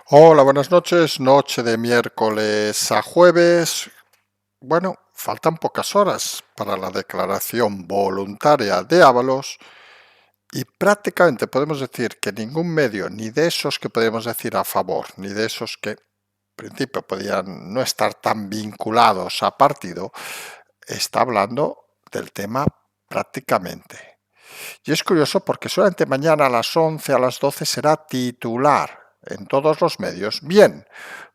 Hola, buenas noches. Noche de miércoles a jueves. Bueno, faltan pocas horas para la declaración voluntaria de Ábalos y prácticamente podemos decir que ningún medio, ni de esos que podemos decir a favor, ni de esos que en principio podían no estar tan vinculados a partido, está hablando del tema prácticamente. Y es curioso porque solamente mañana a las 11, a las 12 será titular en todos los medios, bien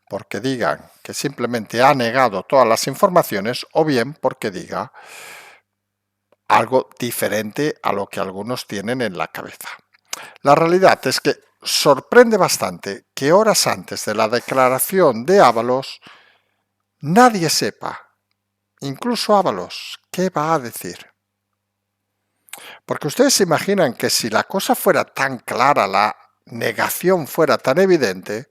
porque digan que simplemente ha negado todas las informaciones o bien porque diga algo diferente a lo que algunos tienen en la cabeza. La realidad es que sorprende bastante que horas antes de la declaración de Ábalos nadie sepa, incluso Ábalos, qué va a decir. Porque ustedes se imaginan que si la cosa fuera tan clara, la negación fuera tan evidente,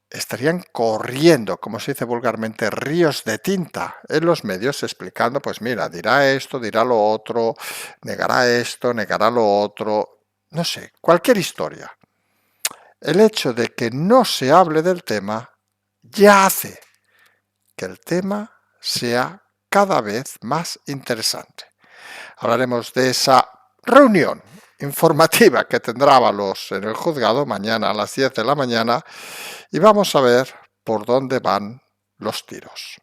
estarían corriendo, como se dice vulgarmente, ríos de tinta en los medios explicando, pues mira, dirá esto, dirá lo otro, negará lo otro, no sé, cualquier historia. El hecho de que no se hable del tema ya hace que el tema sea cada vez más interesante. Hablaremos de esa reunión informativa que tendrá Ábalos en el juzgado mañana a las 10 de la mañana y vamos a ver por dónde van los tiros.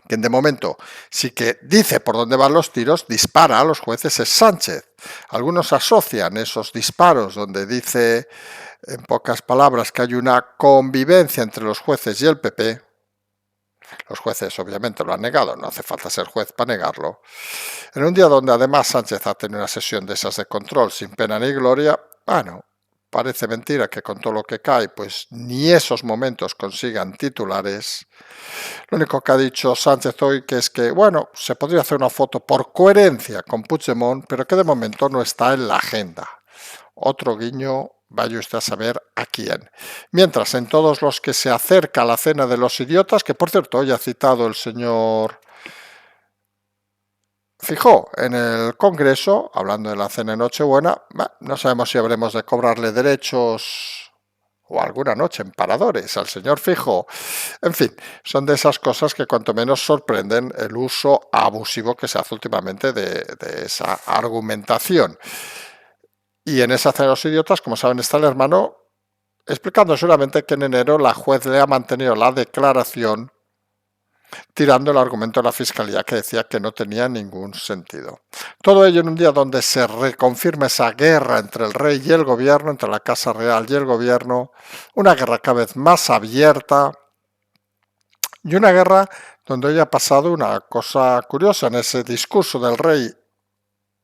Quien de momento sí que dice por dónde van los tiros, dispara a los jueces es Sánchez. Algunos asocian esos disparos donde dice en pocas palabras que hay una convivencia entre los jueces y el PP. Los jueces obviamente lo han negado, no hace falta ser juez para negarlo. En un día donde además Sánchez ha tenido una sesión de esas de control sin pena ni gloria, bueno, parece mentira que con todo lo que cae, pues ni esos momentos consigan titulares. Lo único que ha dicho Sánchez hoy que es que, bueno, se podría hacer una foto por coherencia con Puigdemont, pero que de momento no está en la agenda. Otro guiño, vaya usted a saber a quién. Mientras, en todos los que se acerca a la cena de los idiotas, que por cierto hoy ha citado el señor Fijó en el Congreso, hablando de la cena de Nochebuena, no sabemos si habremos de cobrarle derechos o alguna noche en paradores al señor Fijó. En fin, son de esas cosas que cuanto menos sorprenden el uso abusivo que se hace últimamente de esa argumentación. Y en esa cena de los idiotas, como saben, está el hermano explicando seguramente que en enero la juez le ha mantenido la declaración tirando el argumento de la Fiscalía que decía que no tenía ningún sentido. Todo ello en un día donde se reconfirma esa guerra entre el rey y el gobierno, entre la Casa Real y el gobierno, una guerra cada vez más abierta y una guerra donde hoy ha pasado una cosa curiosa en ese discurso del rey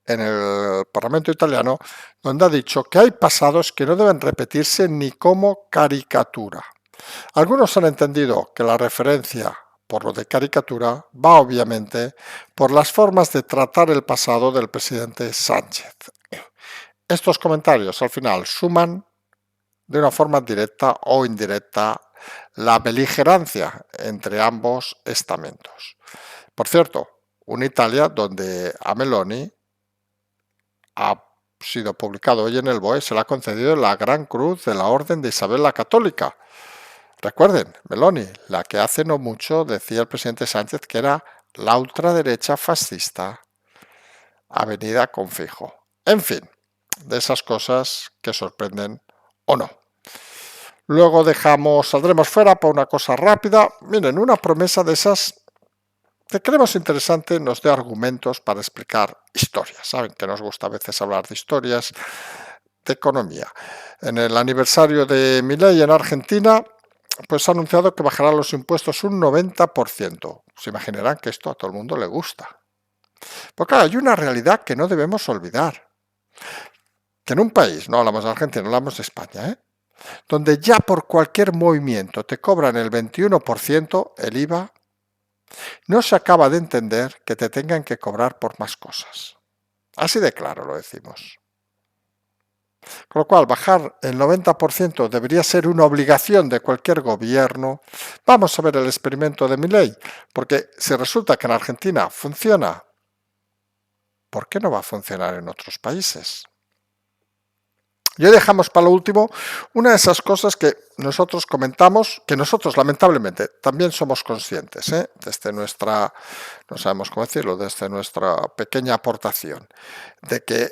en el Parlamento italiano, donde ha dicho que hay pasados que no deben repetirse ni como caricatura. Algunos han entendido que la referencia por lo de caricatura va obviamente por las formas de tratar el pasado del presidente Sánchez. Estos comentarios al final suman de una forma directa o indirecta la beligerancia entre ambos estamentos. Por cierto, una Italia donde a Meloni ha sido publicado hoy en el BOE, se le ha concedido la Gran Cruz de la Orden de Isabel la Católica. Recuerden, Meloni, la que hace no mucho decía el presidente Sánchez que era la ultraderecha fascista avenida con Fijo. En fin, de esas cosas que sorprenden o no. Luego saldremos fuera por una cosa rápida. Miren, una promesa de esas que creemos interesante nos dé argumentos para explicar historias. Saben que nos gusta a veces hablar de historias, de economía. En el aniversario de Milei en Argentina, pues ha anunciado que bajará los impuestos un 90%. Se imaginarán que esto a todo el mundo le gusta. Porque claro, hay una realidad que no debemos olvidar. Que en un país, no hablamos de Argentina, hablamos de España, donde ya por cualquier movimiento te cobran el 21% el IVA, no se acaba de entender que te tengan que cobrar por más cosas. Así de claro lo decimos. Con lo cual, bajar el 90% debería ser una obligación de cualquier gobierno. Vamos a ver el experimento de Milei, porque si resulta que en Argentina funciona, ¿por qué no va a funcionar en otros países? Y hoy dejamos para lo último una de esas cosas que nosotros comentamos, que nosotros lamentablemente también somos conscientes, desde nuestra, no sabemos cómo decirlo, desde nuestra pequeña aportación, de que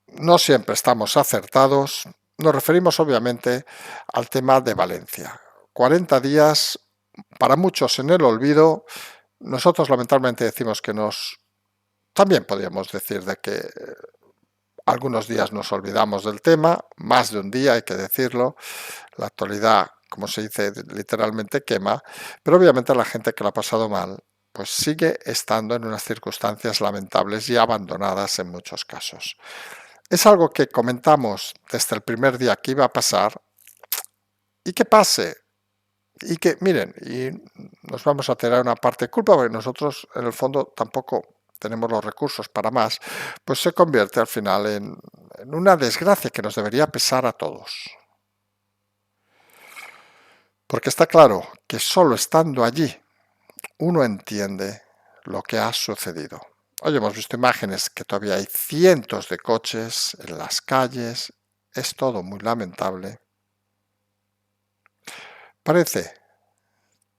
no siempre estamos acertados. Nos referimos obviamente al tema de Valencia. 40 días, para muchos en el olvido. Nosotros lamentablemente decimos que también podríamos decir de que algunos días nos olvidamos del tema, más de un día hay que decirlo. La actualidad, como se dice, literalmente quema, pero obviamente la gente que lo ha pasado mal pues sigue estando en unas circunstancias lamentables y abandonadas en muchos casos. Es algo que comentamos desde el primer día que iba a pasar y que pase. Y que, miren, y nos vamos a tirar una parte de culpa, porque nosotros en el fondo tampoco tenemos los recursos para más, pues se convierte al final en una desgracia que nos debería pesar a todos. Porque está claro que solo estando allí uno entiende lo que ha sucedido. Hoy hemos visto imágenes que todavía hay cientos de coches en las calles, es todo muy lamentable. Parece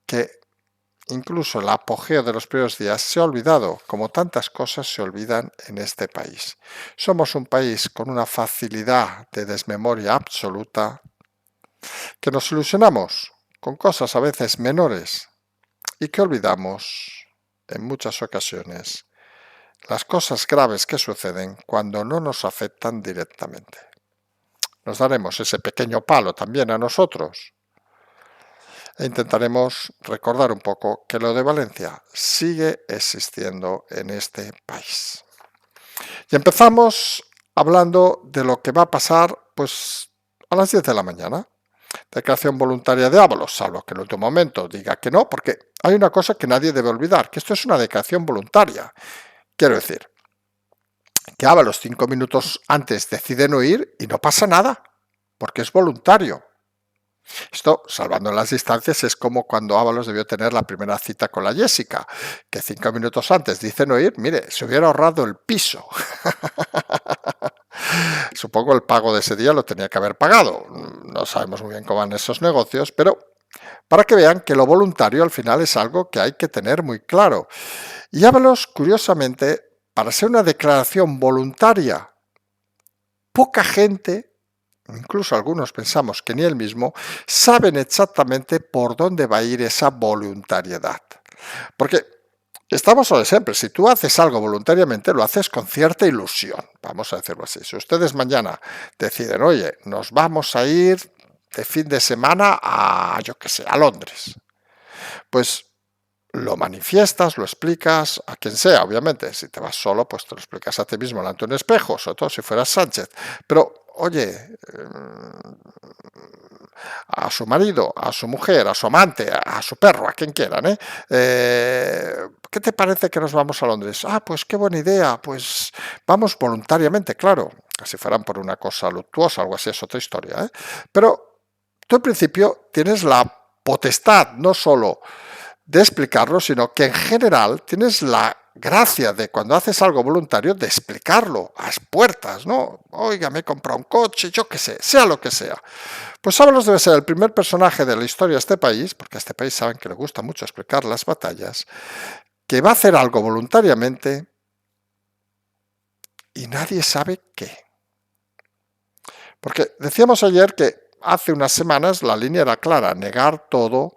que incluso el apogeo de los primeros días se ha olvidado, como tantas cosas se olvidan en este país. Somos un país con una facilidad de desmemoria absoluta, que nos ilusionamos con cosas a veces menores y que olvidamos en muchas ocasiones las cosas graves que suceden cuando no nos afectan directamente. Nos daremos ese pequeño palo también a nosotros e intentaremos recordar un poco que lo de Valencia sigue existiendo en este país. Y empezamos hablando de lo que va a pasar pues a las 10 de la mañana. Declaración voluntaria de Ábalos, salvo que en el último momento diga que no, porque hay una cosa que nadie debe olvidar, que esto es una declaración voluntaria. Quiero decir, que Ábalos 5 minutos antes decide no ir y no pasa nada, porque es voluntario. Esto, salvando las distancias, es como cuando Ábalos debió tener la primera cita con la Jessica, que 5 minutos antes dice no ir, mire, se hubiera ahorrado el piso. Supongo el pago de ese día lo tenía que haber pagado. No sabemos muy bien cómo van esos negocios, pero para que vean que lo voluntario al final es algo que hay que tener muy claro. Y Ábalos, curiosamente, para ser una declaración voluntaria, poca gente, incluso algunos pensamos que ni él mismo, saben exactamente por dónde va a ir esa voluntariedad. Porque estamos lo de siempre, si tú haces algo voluntariamente, lo haces con cierta ilusión, vamos a decirlo así. Si ustedes mañana deciden, oye, nos vamos a ir de fin de semana a, yo qué sé, a Londres, pues lo manifiestas, lo explicas a quien sea, obviamente. Si te vas solo, pues te lo explicas a ti mismo delante de un espejo, sobre todo si fueras Sánchez. Pero, oye, a su marido, a su mujer, a su amante, a su perro, a quien quieran, ¿qué te parece que nos vamos a Londres? Ah, pues qué buena idea, pues vamos voluntariamente, claro. Si fueran por una cosa luctuosa, algo así, es otra historia, Pero tú en principio tienes la potestad, no solo de explicarlo, sino que en general tienes la gracia de cuando haces algo voluntario de explicarlo a las puertas, ¿no? Oiga, me he comprado un coche, yo qué sé, sea lo que sea. Pues Ábalos debe ser el primer personaje de la historia de este país, porque a este país saben que le gusta mucho explicar las batallas, que va a hacer algo voluntariamente y nadie sabe qué. Porque decíamos ayer que hace unas semanas la línea era clara, negar todo,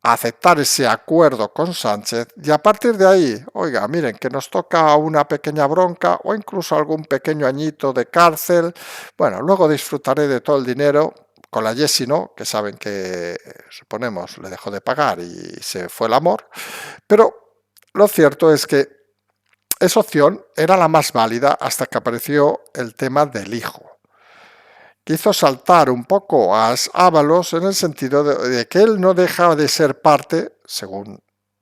aceptar ese acuerdo con Sánchez y a partir de ahí, oiga, miren, que nos toca una pequeña bronca o incluso algún pequeño añito de cárcel, bueno, luego disfrutaré de todo el dinero, con la Jessie no, que saben que, suponemos, le dejó de pagar y se fue el amor, pero lo cierto es que esa opción era la más válida hasta que apareció el tema del hijo, que hizo saltar un poco a Ábalos en el sentido de que él no deja de ser parte, según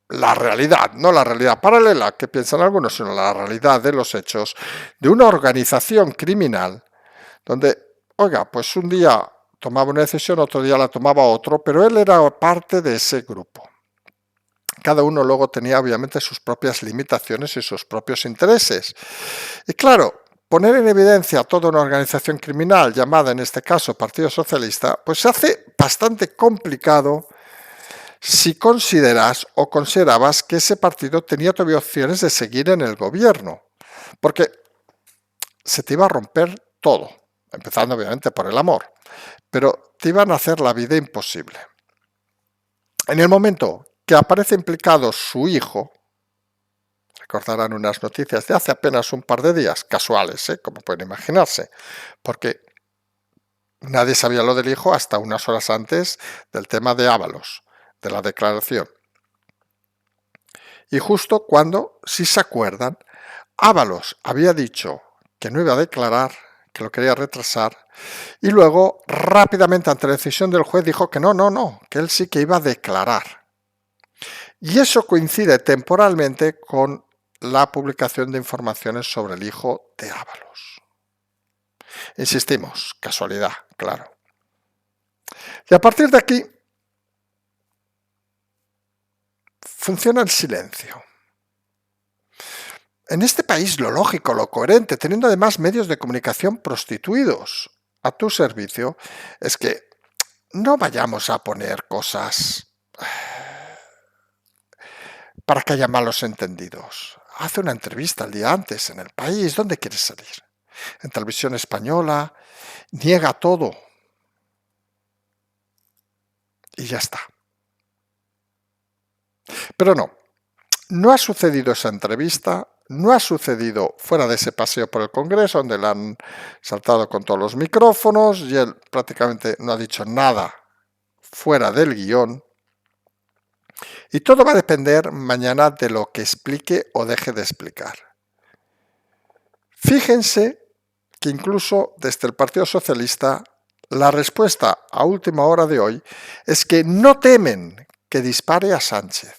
la realidad, no la realidad paralela que piensan algunos, sino la realidad de los hechos, de una organización criminal donde, oiga, pues un día tomaba una decisión, otro día la tomaba otro, pero él era parte de ese grupo. Cada uno luego tenía obviamente sus propias limitaciones y sus propios intereses. Y claro, poner en evidencia a toda una organización criminal llamada en este caso Partido Socialista, pues se hace bastante complicado si consideras o considerabas que ese partido tenía todavía opciones de seguir en el gobierno, porque se te iba a romper todo, empezando obviamente por el amor, pero te iban a hacer la vida imposible. En el momento que aparece implicado su hijo, recordarán unas noticias de hace apenas un par de días, casuales, como pueden imaginarse, porque nadie sabía lo del hijo hasta unas horas antes del tema de Ábalos, de la declaración. Y justo cuando, si se acuerdan, Ábalos había dicho que no iba a declarar, que lo quería retrasar, y luego rápidamente ante la decisión del juez dijo que no, que él sí que iba a declarar. Y eso coincide temporalmente con la publicación de informaciones sobre el hijo de Ábalos. Insistimos, casualidad, claro. Y a partir de aquí funciona el silencio. En este país lo lógico, lo coherente, teniendo además medios de comunicación prostituidos a tu servicio, es que no vayamos a poner cosas para que haya malos entendidos. Hace una entrevista el día antes en El País. ¿Dónde quieres salir? En Televisión Española. Niega todo. Y ya está. Pero no ha sucedido esa entrevista, no ha sucedido fuera de ese paseo por el Congreso, donde le han saltado con todos los micrófonos y él prácticamente no ha dicho nada fuera del guión. Y todo va a depender mañana de lo que explique o deje de explicar. Fíjense que incluso desde el Partido Socialista la respuesta a última hora de hoy es que no temen que dispare a Sánchez.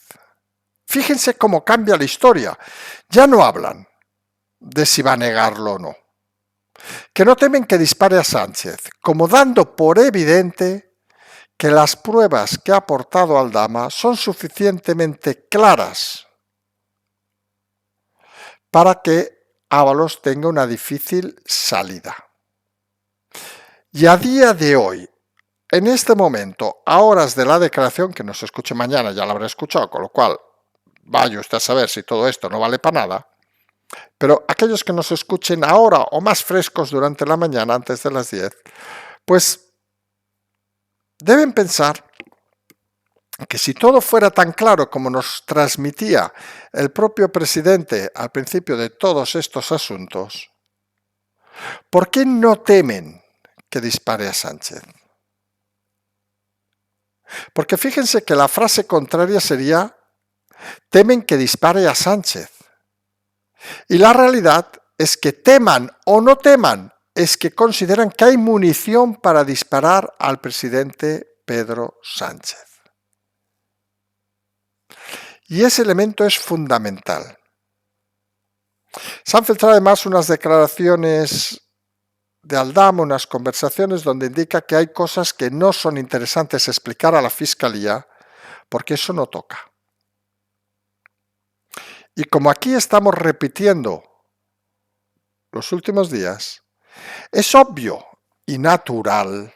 Fíjense cómo cambia la historia. Ya no hablan de si va a negarlo o no. Que no temen que dispare a Sánchez, como dando por evidente que las pruebas que ha aportado Aldama son suficientemente claras para que Ábalos tenga una difícil salida. Y a día de hoy, en este momento, a horas de la declaración, que no se escuche mañana, ya la habré escuchado, con lo cual vaya usted a saber si todo esto no vale para nada, pero aquellos que nos escuchen ahora o más frescos durante la mañana, antes de las 10, pues deben pensar que si todo fuera tan claro como nos transmitía el propio presidente al principio de todos estos asuntos, ¿por qué no temen que dispare a Sánchez? Porque fíjense que la frase contraria sería: temen que dispare a Sánchez. Y la realidad es que teman o no teman, es que consideran que hay munición para disparar al presidente Pedro Sánchez. Y ese elemento es fundamental. Se han filtrado además unas declaraciones de Aldama, unas conversaciones donde indica que hay cosas que no son interesantes explicar a la Fiscalía porque eso no toca. Y como aquí estamos repitiendo los últimos días, es obvio y natural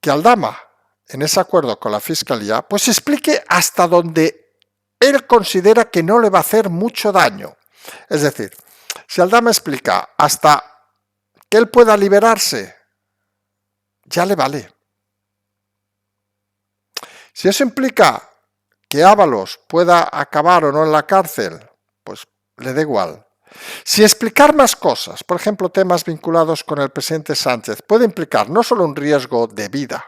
que Aldama, en ese acuerdo con la Fiscalía, pues explique hasta donde él considera que no le va a hacer mucho daño. Es decir, si Aldama explica hasta que él pueda liberarse, ya le vale. Si eso implica que Ábalos pueda acabar o no en la cárcel, pues le da igual. Si explicar más cosas, por ejemplo, temas vinculados con el presidente Sánchez, puede implicar no solo un riesgo de vida,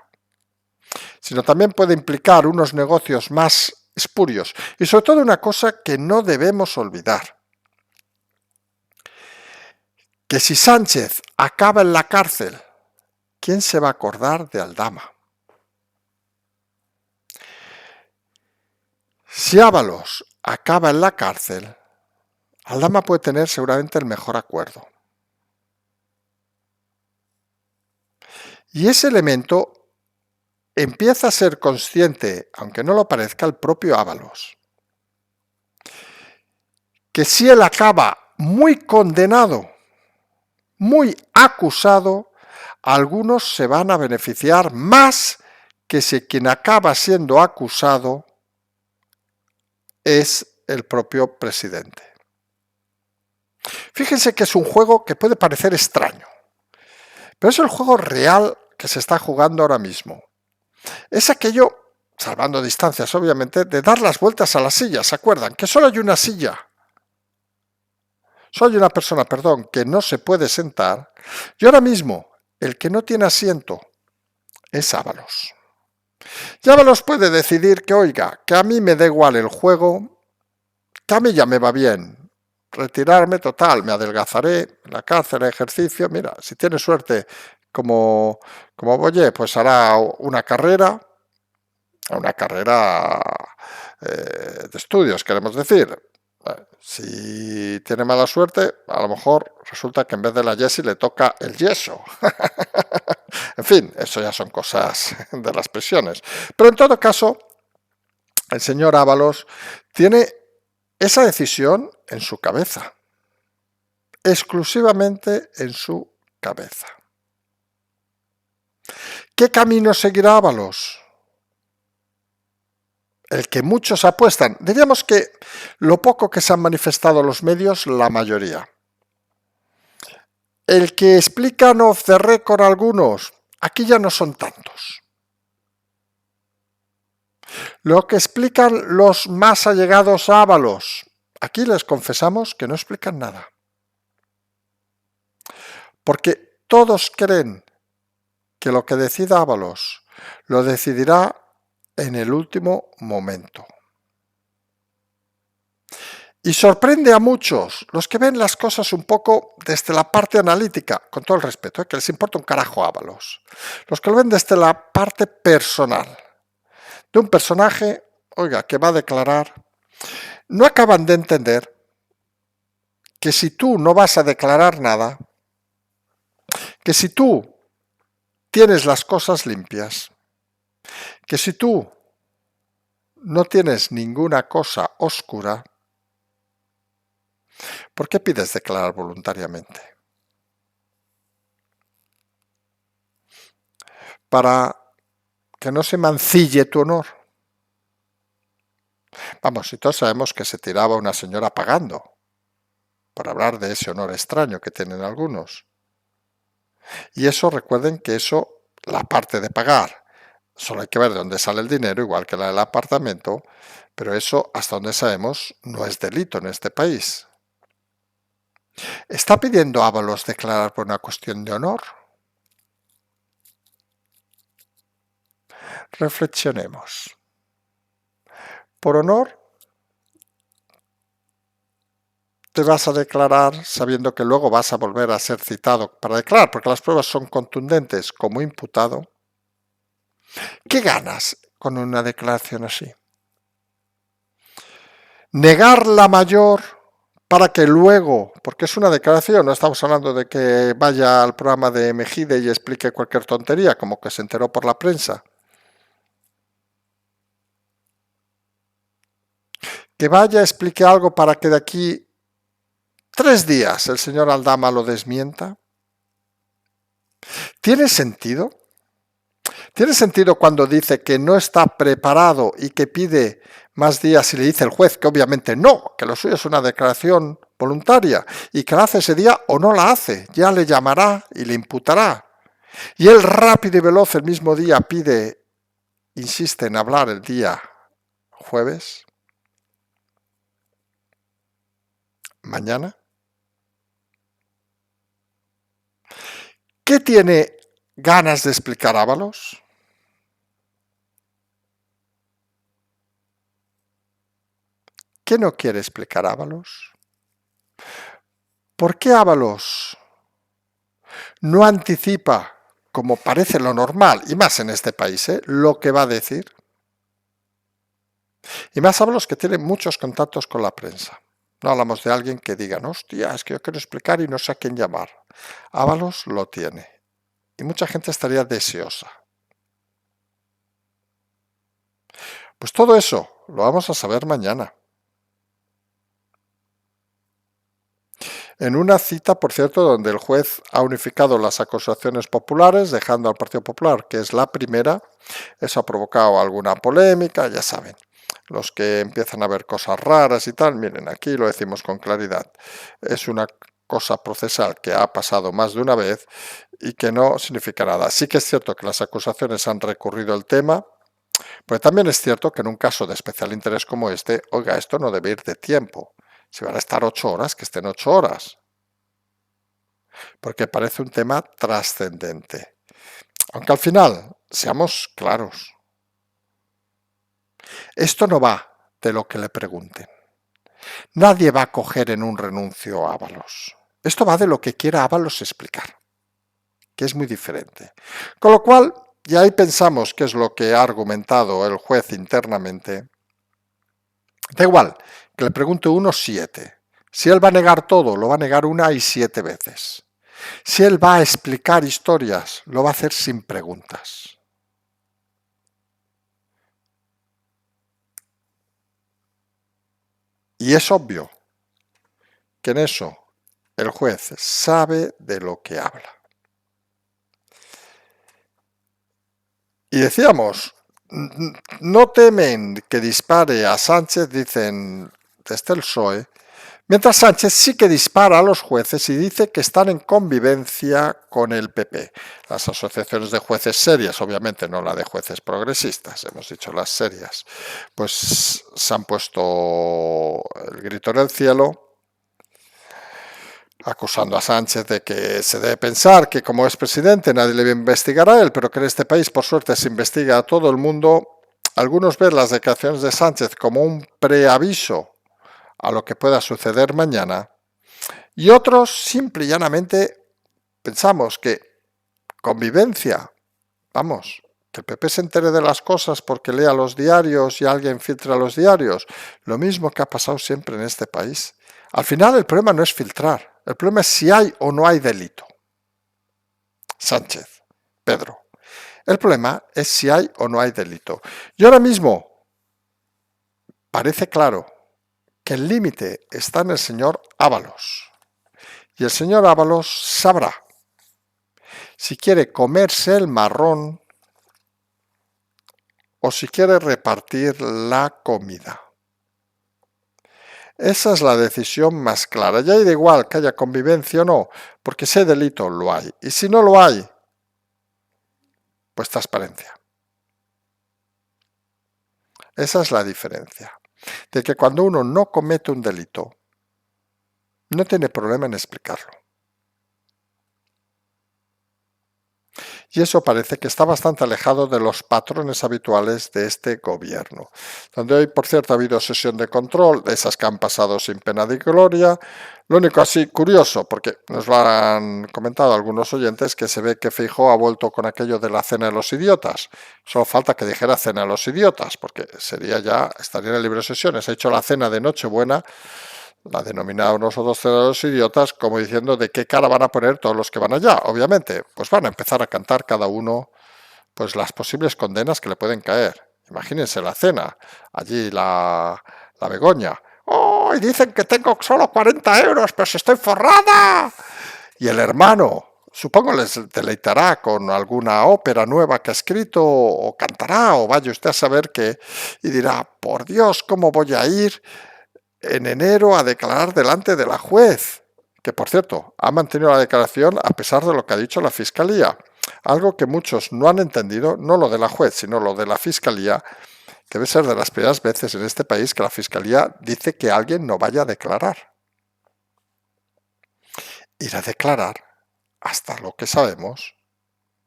sino también puede implicar unos negocios más espurios y sobre todo una cosa que no debemos olvidar, que si Sánchez acaba en la cárcel, ¿quién se va a acordar de Aldama? Si Ábalos acaba en la cárcel, Aldama puede tener seguramente el mejor acuerdo. Y ese elemento empieza a ser consciente, aunque no lo parezca, el propio Ábalos, que si él acaba muy condenado, muy acusado, algunos se van a beneficiar más que si quien acaba siendo acusado es el propio presidente. Fíjense que es un juego que puede parecer extraño, pero es el juego real que se está jugando ahora mismo. Es aquello, salvando distancias obviamente, de dar las vueltas a la silla. ¿Se acuerdan? Que solo hay una silla. Solo hay una persona, perdón, que no se puede sentar. Y ahora mismo, el que no tiene asiento es Ábalos. Y Ábalos puede decidir que, oiga, que a mí me da igual el juego, que a mí ya me va bien. Retirarme, total, me adelgazaré en la cárcel, ejercicio. Mira, si tiene suerte, como Boye, pues hará una carrera de estudios, queremos decir. Si tiene mala suerte, a lo mejor resulta que en vez de la yesi le toca el yeso. En fin, eso ya son cosas de las prisiones. Pero en todo caso, el señor Ábalos tiene esa decisión en su cabeza, exclusivamente en su cabeza. ¿Qué camino seguirá Ábalos? El que muchos apuestan. Diríamos que lo poco que se han manifestado los medios, la mayoría. El que explican off the record algunos, aquí ya no son tantos. Lo que explican los más allegados a Ábalos, aquí les confesamos que no explican nada. Porque todos creen que lo que decida Ábalos lo decidirá en el último momento. Y sorprende a muchos, los que ven las cosas un poco desde la parte analítica, con todo el respeto, que les importa un carajo Ábalos. Los que lo ven desde la parte personal, de un personaje, oiga, que va a declarar, no acaban de entender que si tú no vas a declarar nada, que si tú tienes las cosas limpias, que si tú no tienes ninguna cosa oscura, ¿por qué pides declarar voluntariamente? Para que no se mancille tu honor. Vamos, y todos sabemos que se tiraba una señora pagando, por hablar de ese honor extraño que tienen algunos. Y eso, recuerden que eso, la parte de pagar, solo hay que ver de dónde sale el dinero, igual que la del apartamento, pero eso, hasta donde sabemos, no es delito en este país. ¿Está pidiendo Ábalos declarar por una cuestión de honor? Reflexionemos. Por honor, te vas a declarar sabiendo que luego vas a volver a ser citado para declarar, porque las pruebas son contundentes como imputado. ¿Qué ganas con una declaración así? Negar la mayor para que luego, porque es una declaración, no estamos hablando de que vaya al programa de Mejide y explique cualquier tontería, como que se enteró por la prensa. Que vaya, explique algo para que de aquí 3 días el señor Aldama lo desmienta. ¿Tiene sentido? ¿Tiene sentido cuando dice que no está preparado y que pide más días y le dice el juez que obviamente no, que lo suyo es una declaración voluntaria y que la hace ese día o no la hace? Ya le llamará y le imputará. Y él rápido y veloz el mismo día insiste en hablar el día jueves, mañana. ¿Qué tiene ganas de explicar Ábalos? ¿Qué no quiere explicar Ábalos? ¿Por qué Ábalos no anticipa, como parece lo normal, y más en este país, lo que va a decir? Y más Ábalos que tiene muchos contactos con la prensa. No hablamos de alguien que diga, no, hostia, es que yo quiero explicar y no sé a quién llamar. Ábalos lo tiene. Y mucha gente estaría deseosa. Pues todo eso lo vamos a saber mañana. En una cita, por cierto, donde el juez ha unificado las acusaciones populares, dejando al Partido Popular, que es la primera. Eso ha provocado alguna polémica, ya saben. Los que empiezan a ver cosas raras y tal, miren, aquí lo decimos con claridad. Es una cosa procesal que ha pasado más de una vez y que no significa nada. Sí que es cierto que las acusaciones han recurrido el tema, pero también es cierto que en un caso de especial interés como este, oiga, esto no debe ir de tiempo. Si van a estar 8 horas, que estén 8 horas. Porque parece un tema trascendente. Aunque al final, seamos claros, esto no va de lo que le pregunten. Nadie va a coger en un renuncio a Ábalos. Esto va de lo que quiera Ábalos explicar, que es muy diferente. Con lo cual, y ahí pensamos qué es lo que ha argumentado el juez internamente. Da igual, que le pregunte uno 7. Si él va a negar todo, lo va a negar 1 y 7 veces. Si él va a explicar historias, lo va a hacer sin preguntas. Y es obvio que en eso el juez sabe de lo que habla. Y decíamos, no temen que dispare a Sánchez, dicen desde el PSOE, mientras Sánchez sí que dispara a los jueces y dice que están en convivencia con el PP. Las asociaciones de jueces serias, obviamente no la de jueces progresistas, hemos dicho las serias, pues se han puesto el grito en el cielo, acusando a Sánchez de que se debe pensar que como es presidente nadie le investigará a él, pero que en este país por suerte se investiga a todo el mundo. Algunos ven las declaraciones de Sánchez como un preaviso a lo que pueda suceder mañana y otros simple y llanamente pensamos que convivencia, vamos, que el PP se entere de las cosas porque lea los diarios y alguien filtra los diarios, lo mismo que ha pasado siempre en este país. Al final el problema no es filtrar, el problema es si hay o no hay delito. Sánchez, Pedro. El problema es si hay o no hay delito. Y ahora mismo parece claro que el límite está en el señor Ábalos. Y el señor Ábalos sabrá si quiere comerse el marrón o si quiere repartir la comida. Esa es la decisión más clara. Ya da igual que haya convivencia o no, porque si hay delito lo hay. Y si no lo hay, pues transparencia. Esa es la diferencia. De que cuando uno no comete un delito, no tiene problema en explicarlo. Y eso parece que está bastante alejado de los patrones habituales de este gobierno, donde hoy, por cierto, ha habido sesión de control, de esas que han pasado sin pena ni gloria. Lo único así curioso, porque nos lo han comentado algunos oyentes, que se ve que Feijóo ha vuelto con aquello de la cena de los idiotas. Solo falta que dijera cena de los idiotas, porque sería ya, estaría en el libro de sesiones. Ha hecho la cena de Nochebuena, la denominamos nosotros cena de los idiotas, como diciendo de qué cara van a poner todos los que van allá. Obviamente, pues van a empezar a cantar cada uno pues las posibles condenas que le pueden caer. Imagínense la cena, allí la Begoña. ¡Oh! Y dicen que tengo solo 40 euros, pero si estoy forrada. Y el hermano, supongo les deleitará con alguna ópera nueva que ha escrito, o cantará, o vaya usted a saber qué, y dirá, por Dios, ¿cómo voy a ir en enero a declarar delante de la juez? Que, por cierto, ha mantenido la declaración a pesar de lo que ha dicho la Fiscalía. Algo que muchos no han entendido, no lo de la juez, sino lo de la Fiscalía, que debe ser de las primeras veces en este país que la Fiscalía dice que alguien no vaya a declarar. Ir a declarar, hasta lo que sabemos,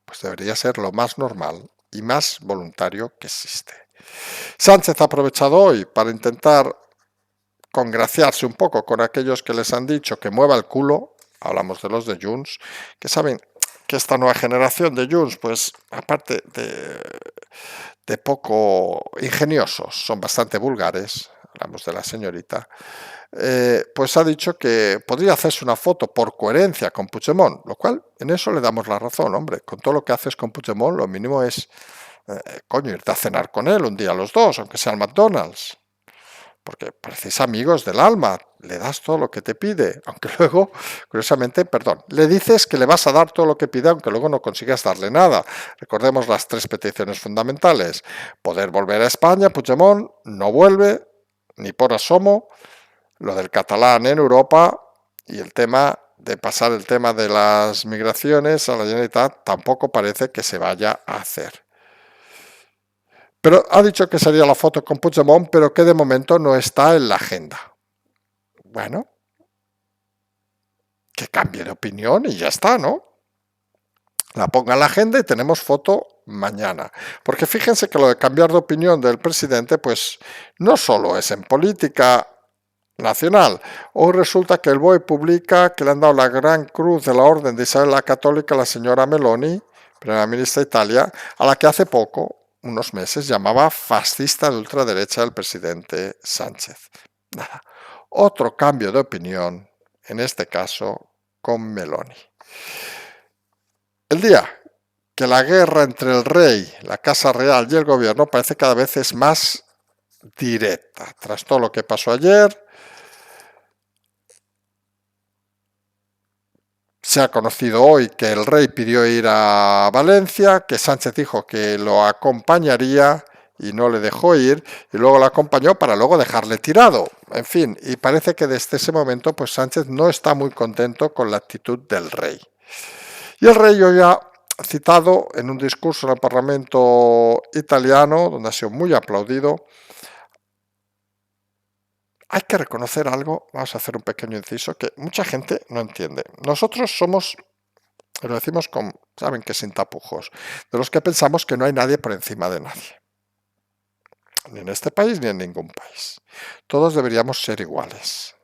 pues debería ser lo más normal y más voluntario que existe. Sánchez ha aprovechado hoy para intentar congraciarse un poco con aquellos que les han dicho que mueva el culo, hablamos de los de Junts, que saben que esta nueva generación de Junts, pues aparte de poco ingeniosos, son bastante vulgares, hablamos de la señorita, pues ha dicho que podría hacerse una foto por coherencia con Puigdemont, lo cual en eso le damos la razón, hombre, con todo lo que haces con Puigdemont, lo mínimo es, coño, irte a cenar con él un día los dos, aunque sea al McDonald's. porque parecéis amigos del alma, le das todo lo que te pide, aunque luego, curiosamente, perdón, le dices que le vas a dar todo lo que pide, aunque luego no consigas darle nada. Recordemos las 3 peticiones fundamentales: poder volver a España, Puigdemont no vuelve, ni por asomo; lo del catalán en Europa, y el tema de pasar el tema de las migraciones a la Generalitat tampoco parece que se vaya a hacer. Pero ha dicho que sería la foto con Puigdemont, pero que de momento no está en la agenda. Bueno, que cambie de opinión y ya está, ¿no? La ponga en la agenda y tenemos foto mañana. Porque fíjense que lo de cambiar de opinión del presidente, pues no solo es en política nacional. Hoy resulta que el BOE publica que le han dado la Gran Cruz de la Orden de Isabel la Católica a la señora Meloni, primera ministra de Italia, a la que hace poco, unos meses, llamaba fascista de ultraderecha el presidente Sánchez. Nada, otro cambio de opinión, en este caso con Meloni. El día que la guerra entre el rey, la Casa Real y el gobierno parece cada vez es más directa. Tras todo lo que pasó ayer, se ha conocido hoy que el rey pidió ir a Valencia, que Sánchez dijo que lo acompañaría y no le dejó ir, y luego lo acompañó para luego dejarle tirado. En fin, y parece que desde ese momento pues Sánchez no está muy contento con la actitud del rey. Y el rey hoy ha citado en un discurso en el Parlamento italiano, donde ha sido muy aplaudido. Hay que reconocer algo, vamos a hacer un pequeño inciso, que mucha gente no entiende. Nosotros somos, lo decimos con, saben que sin tapujos, de los que pensamos que no hay nadie por encima de nadie. Ni en este país ni en ningún país. Todos deberíamos ser iguales.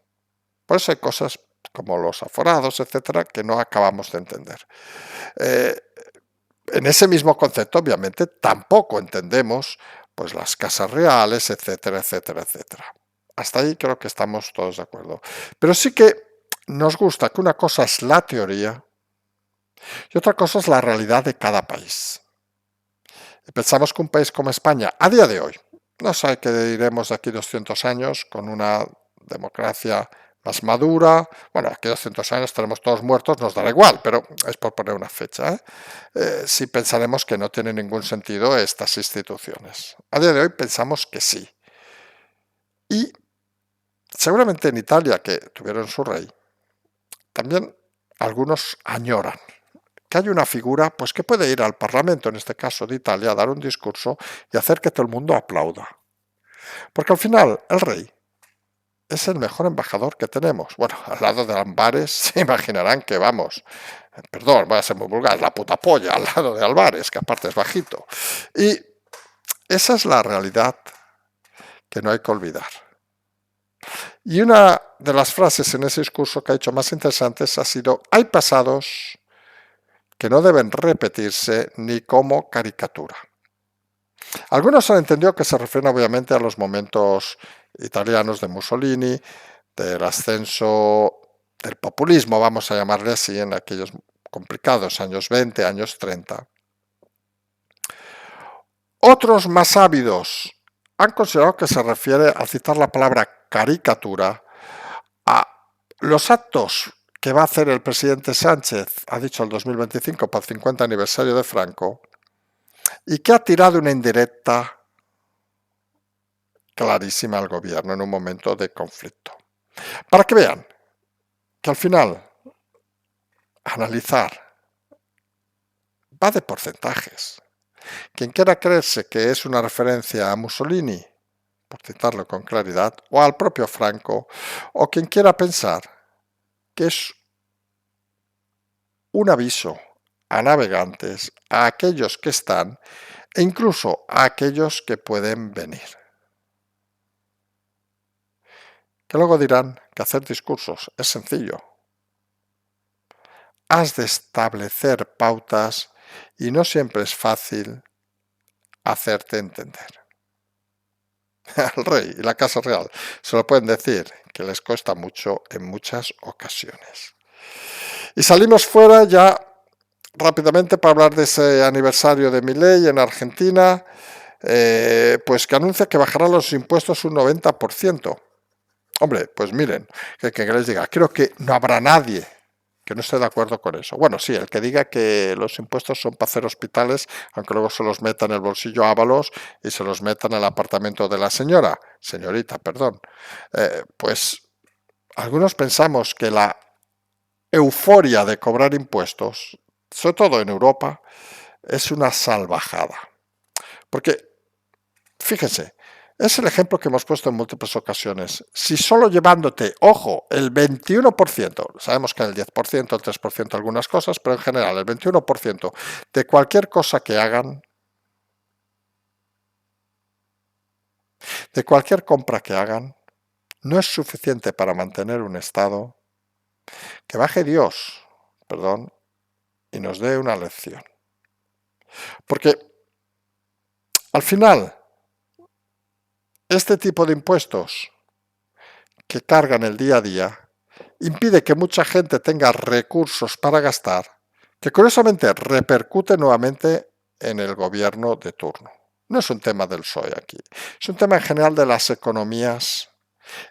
Por eso hay cosas como los aforados, etcétera, que no acabamos de entender. En ese mismo concepto, obviamente, tampoco entendemos pues las casas reales, etcétera, etcétera, etcétera. Hasta ahí creo que estamos todos de acuerdo. Pero sí que nos gusta que una cosa es la teoría y otra cosa es la realidad de cada país. Y pensamos que un país como España, a día de hoy, no sé qué diremos de aquí 200 años, con una democracia más madura, bueno, aquí 200 años estaremos todos muertos, nos dará igual, pero es por poner una fecha, sí pensaremos que no tienen ningún sentido estas instituciones. A día de hoy pensamos que sí. Y seguramente en Italia, que tuvieron su rey, también algunos añoran que hay una figura pues que puede ir al Parlamento, en este caso de Italia, a dar un discurso y hacer que todo el mundo aplauda. Porque al final el rey es el mejor embajador que tenemos. Bueno, al lado de Álvarez se imaginarán que vamos, perdón, voy a ser muy vulgar, la puta polla al lado de Álvarez, que aparte es bajito. Y esa es la realidad que no hay que olvidar. Y una de las frases en ese discurso que ha hecho más interesantes ha sido: hay pasados que no deben repetirse ni como caricatura. Algunos han entendido que se refieren obviamente a los momentos italianos de Mussolini, del ascenso del populismo, vamos a llamarle así, en aquellos complicados años 20, años 30. Otros más ávidos han considerado que se refiere, al citar la palabra caricatura, a los actos que va a hacer el presidente Sánchez, ha dicho el 2025 para el 50 aniversario de Franco, y que ha tirado una indirecta clarísima al gobierno en un momento de conflicto. Para que vean que al final analizar va de porcentajes. Quien quiera creerse que es una referencia a Mussolini, por citarlo con claridad, o al propio Franco, o quien quiera pensar que es un aviso a navegantes, a aquellos que están e incluso a aquellos que pueden venir. Que luego dirán que hacer discursos es sencillo. Has de establecer pautas y no siempre es fácil hacerte entender. Al rey y la Casa Real se lo pueden decir, que les cuesta mucho en muchas ocasiones. Y salimos fuera ya rápidamente para hablar de ese aniversario de Milei en Argentina. pues que anuncia que bajará los impuestos un 90%. Hombre, pues miren, que les diga, creo que no habrá nadie que no esté de acuerdo con eso. Bueno, sí, el que diga que los impuestos son para hacer hospitales, aunque luego se los meta en el bolsillo Ábalos y se los meta en el apartamento de la señorita, perdón. Pues algunos pensamos que la euforia de cobrar impuestos, sobre todo en Europa, es una salvajada. Porque, fíjense, es el ejemplo que hemos puesto en múltiples ocasiones. Si solo llevándote, ojo, el 21%, sabemos que el 10%, el 3% algunas cosas, pero en general el 21% de cualquier cosa que hagan, de cualquier compra que hagan, no es suficiente para mantener un Estado que baje Dios, perdón, y nos dé una lección. Porque al final, este tipo de impuestos que cargan el día a día impide que mucha gente tenga recursos para gastar, que curiosamente repercute nuevamente en el gobierno de turno. No es un tema del PSOE aquí, es un tema en general de las economías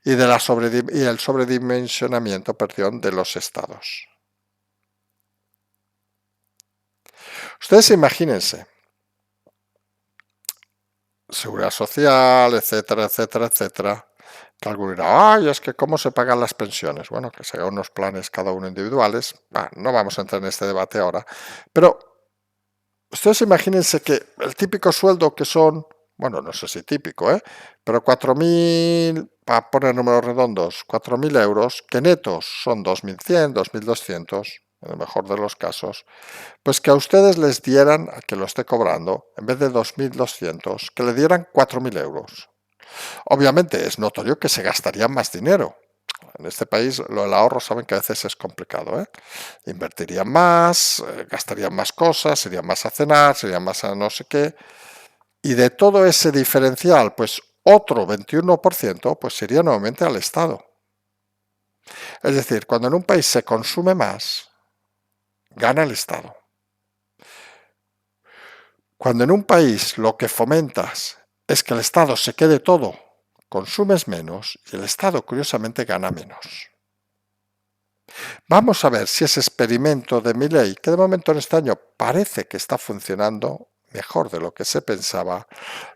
y, el sobredimensionamiento, perdón, de los estados. Ustedes imagínense, seguridad social, etcétera, etcétera, etcétera, que alguno dirá, ay, es que cómo se pagan las pensiones. Bueno, que se hagan unos planes cada uno individuales. No vamos a entrar en este debate ahora. Pero ustedes imagínense que el típico sueldo que son, bueno, no sé si típico, pero 4.000, para poner números redondos, 4.000 euros, que netos son 2.100, 2.200, en el mejor de los casos, pues que a ustedes les dieran, a que lo esté cobrando, en vez de 2.200, que le dieran 4.000 euros. Obviamente es notorio que se gastaría más dinero. En este país lo del ahorro saben que a veces es complicado. Invertirían más, gastarían más cosas, serían más a cenar, serían más a no sé qué. Y de todo ese diferencial, pues otro 21% pues sería nuevamente al Estado. Es decir, cuando en un país se consume más, gana el Estado. Cuando en un país lo que fomentas es que el Estado se quede todo, consumes menos y el Estado curiosamente gana menos. Vamos a ver si ese experimento de Milei, que de momento en este año parece que está funcionando mejor de lo que se pensaba,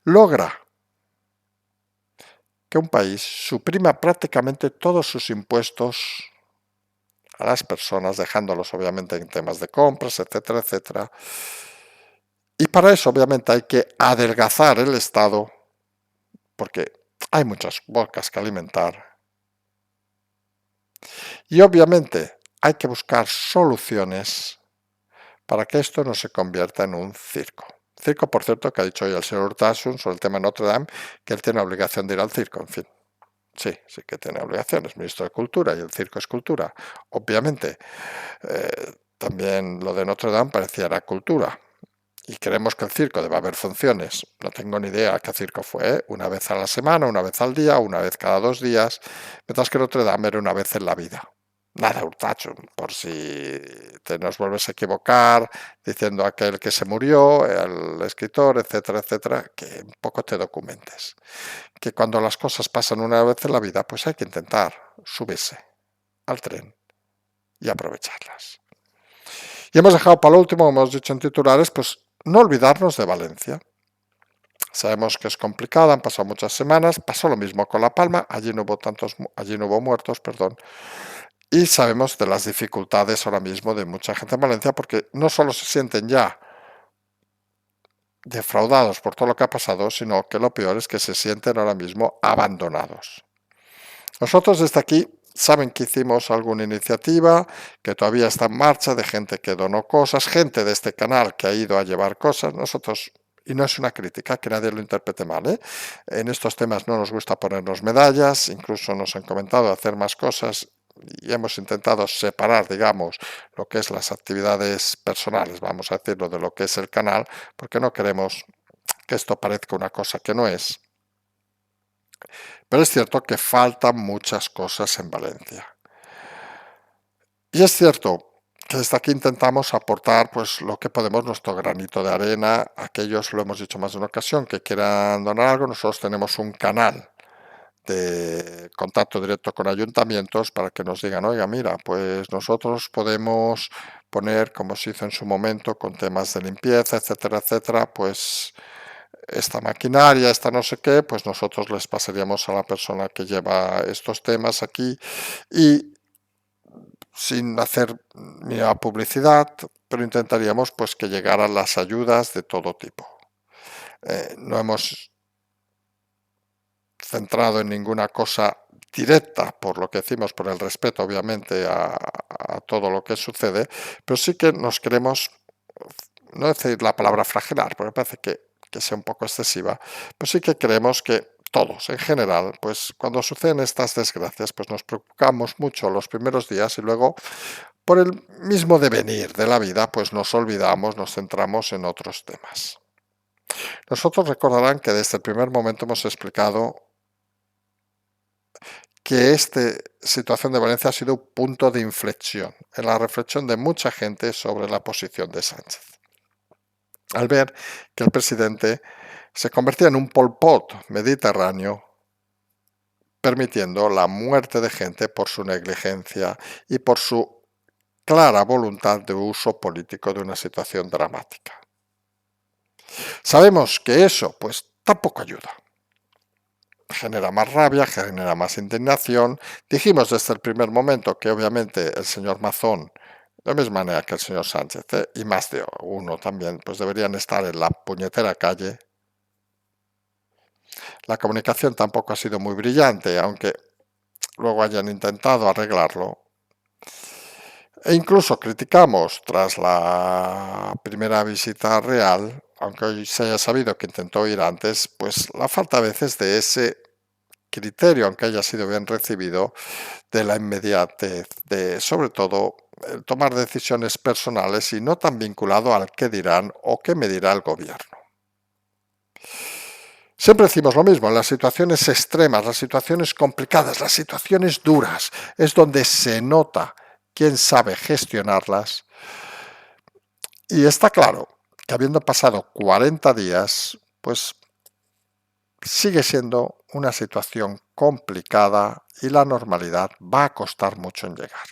logra que un país suprima prácticamente todos sus impuestos a las personas, dejándolos obviamente en temas de compras, etcétera, etcétera. Y para eso obviamente hay que adelgazar el Estado, porque hay muchas bocas que alimentar. Y obviamente hay que buscar soluciones para que esto no se convierta en un circo. Circo, por cierto, que ha dicho hoy el señor Urtasun sobre el tema de Notre Dame, que él tiene obligación de ir al circo, en fin. Sí, sí que tiene obligación, es ministro de Cultura y el circo es cultura. Obviamente, también lo de Notre Dame pareciera cultura. Y creemos que el circo debe haber funciones. No tengo ni idea qué circo fue, una vez a la semana, una vez al día, una vez cada 2 días, mientras que Notre Dame era una vez en la vida. Nada, Urtasun, por si te nos vuelves a equivocar diciendo aquel que se murió, el escritor, etcétera, etcétera, que un poco te documentes. Que cuando las cosas pasan una vez en la vida, pues hay que intentar subirse al tren y aprovecharlas. Y hemos dejado para lo último, como hemos dicho en titulares, pues no olvidarnos de Valencia. Sabemos que es complicada, han pasado muchas semanas, pasó lo mismo con La Palma, allí no hubo muertos, perdón, y sabemos de las dificultades ahora mismo de mucha gente en Valencia, porque no solo se sienten ya defraudados por todo lo que ha pasado, sino que lo peor es que se sienten ahora mismo abandonados. Nosotros desde aquí saben que hicimos alguna iniciativa que todavía está en marcha de gente que donó cosas, gente de este canal que ha ido a llevar cosas. Nosotros, y no es una crítica, que nadie lo interprete mal, en estos temas no nos gusta ponernos medallas, incluso nos han comentado hacer más cosas y hemos intentado separar, digamos, lo que es las actividades personales, vamos a decirlo, de lo que es el canal, porque no queremos que esto parezca una cosa que no es. Pero es cierto que faltan muchas cosas en Valencia. Y es cierto que desde aquí intentamos aportar pues lo que podemos, nuestro granito de arena. Aquellos, lo hemos dicho más de una ocasión, que quieran donar algo, nosotros tenemos un canal de contacto directo con ayuntamientos para que nos digan, oiga, mira, pues nosotros podemos poner, como se hizo en su momento, con temas de limpieza, etcétera, etcétera, pues esta maquinaria, esta no sé qué, pues nosotros les pasaríamos a la persona que lleva estos temas aquí, y sin hacer ni la publicidad, pero intentaríamos pues que llegaran las ayudas de todo tipo. No hemos centrado en ninguna cosa directa, por lo que decimos, por el respeto obviamente a todo lo que sucede, pero sí que nos queremos, no decir la palabra fragilar, porque me parece que sea un poco excesiva, pero sí que creemos que todos, en general, pues cuando suceden estas desgracias, pues nos preocupamos mucho los primeros días y luego, por el mismo devenir de la vida, pues nos olvidamos, nos centramos en otros temas. Nosotros recordarán que desde el primer momento hemos explicado que esta situación de Valencia ha sido un punto de inflexión en la reflexión de mucha gente sobre la posición de Sánchez. Al ver que el presidente se convertía en un Pol Pot mediterráneo, permitiendo la muerte de gente por su negligencia y por su clara voluntad de uso político de una situación dramática. Sabemos que eso, pues, tampoco ayuda. Genera más rabia, genera más indignación. Dijimos desde el primer momento que obviamente el señor Mazón, de la misma manera que el señor Sánchez, y más de uno también, pues deberían estar en la puñetera calle. La comunicación tampoco ha sido muy brillante, aunque luego hayan intentado arreglarlo. E incluso criticamos, tras la primera visita real, aunque hoy se haya sabido que intentó ir antes, pues la falta a veces de ese criterio, aunque haya sido bien recibido, de la inmediatez, de sobre todo el tomar decisiones personales y no tan vinculado al qué dirán o qué me dirá el gobierno. Siempre decimos lo mismo, en las situaciones extremas, las situaciones complicadas, las situaciones duras, es donde se nota quién sabe gestionarlas. Y está claro que habiendo pasado 40 días, pues sigue siendo una situación complicada y la normalidad va a costar mucho en llegar.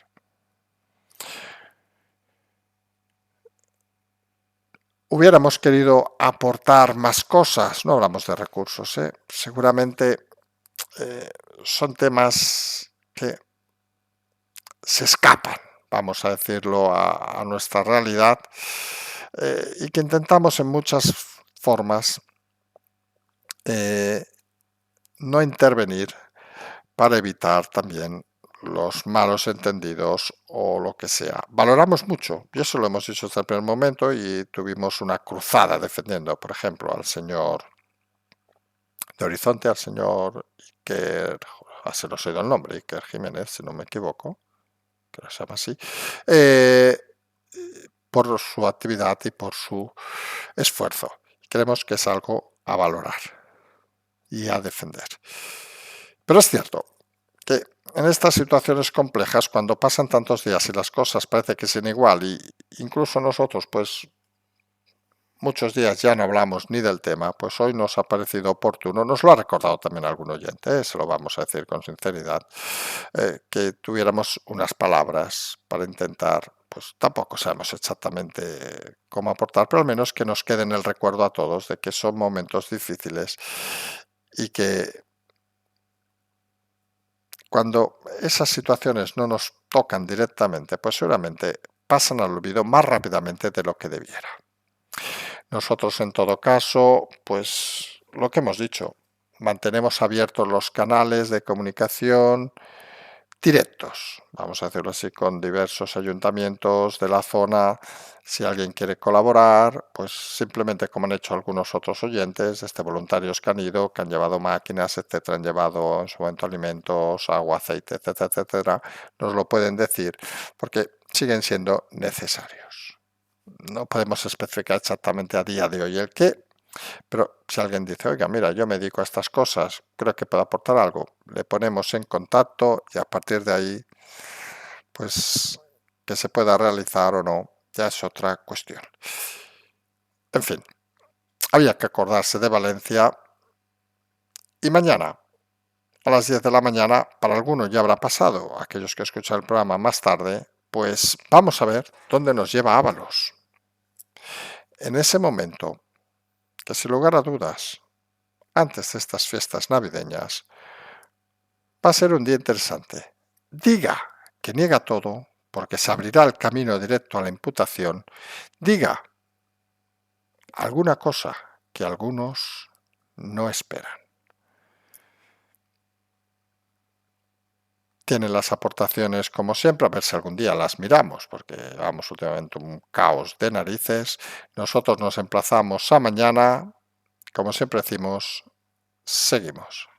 Hubiéramos querido aportar más cosas, no hablamos de recursos, seguramente eh, son temas que se escapan, vamos a decirlo, a nuestra realidad, y que intentamos en muchas formas eh, no intervenir para evitar también los malos entendidos o lo que sea. Valoramos mucho, y eso lo hemos dicho desde el primer momento, y tuvimos una cruzada defendiendo, por ejemplo, al señor de Horizonte, al señor Iker, se nos ha ido el nombre, Iker Jiménez, si no me equivoco, que se llama así, eh, por su actividad y por su esfuerzo. Creemos que es algo a valorar y a defender. Pero es cierto que en estas situaciones complejas, cuando pasan tantos días y las cosas parece que siguen igual, y incluso nosotros, pues muchos días ya no hablamos ni del tema, pues hoy nos ha parecido oportuno, nos lo ha recordado también algún oyente, se lo vamos a decir con sinceridad, que tuviéramos unas palabras para intentar, pues tampoco sabemos exactamente cómo aportar, pero al menos que nos quede en el recuerdo a todos de que son momentos difíciles y que cuando esas situaciones no nos tocan directamente, pues seguramente pasan al olvido más rápidamente de lo que debiera. Nosotros, en todo caso, pues lo que hemos dicho, mantenemos abiertos los canales de comunicación directos, vamos a decirlo así, con diversos ayuntamientos de la zona. Si alguien quiere colaborar, pues simplemente, como han hecho algunos otros oyentes, voluntarios que han ido, que han llevado máquinas, etcétera, han llevado en su momento alimentos, agua, aceite, etcétera, etcétera, nos lo pueden decir, porque siguen siendo necesarios. No podemos especificar exactamente a día de hoy el qué, pero si alguien dice, oiga, mira, yo me dedico a estas cosas, creo que puedo aportar algo, le ponemos en contacto y a partir de ahí, pues que se pueda realizar o no, ya es otra cuestión. En fin, había que acordarse de Valencia y mañana a las 10 de la mañana, para algunos ya habrá pasado, aquellos que escuchan el programa más tarde, pues vamos a ver dónde nos lleva Ábalos. En ese momento, que sin lugar a dudas, antes de estas fiestas navideñas, va a ser un día interesante. Diga que niega todo, porque se abrirá el camino directo a la imputación. Diga alguna cosa que algunos no esperan. Tienen las aportaciones, como siempre, a ver si algún día las miramos, porque vamos últimamente un caos de narices. Nosotros nos emplazamos a mañana. Como siempre decimos, seguimos.